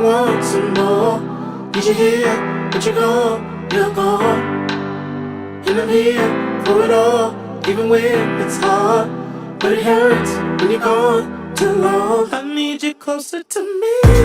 want some more. Need you here, but you're gone, you're gone. And I'm here for it all, even when it's hard. But it hurts when you're gone too long. I need you closer to me.